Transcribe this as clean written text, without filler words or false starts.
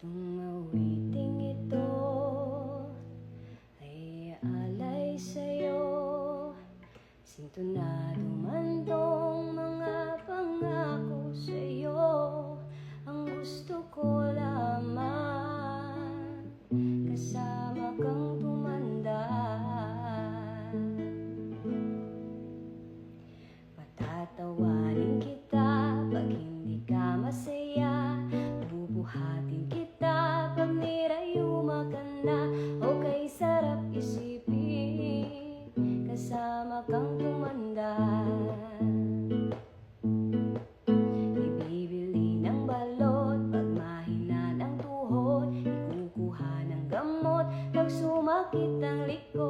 Itong awiting ito ay alay sa'yo. Sintonado man tong mga pangako sa'yo. Ang gusto ko lamang kasama kang tumanda. Patatawanin kita pag hindi ka masaya. Bubuhatin kita pag nirayuma ka na. Okay, sarap isipin kasama kang tumanda. Ibibili ng balot pag mahina ng tuhod. Ikukuha ng gamot pag sumakit ang likod.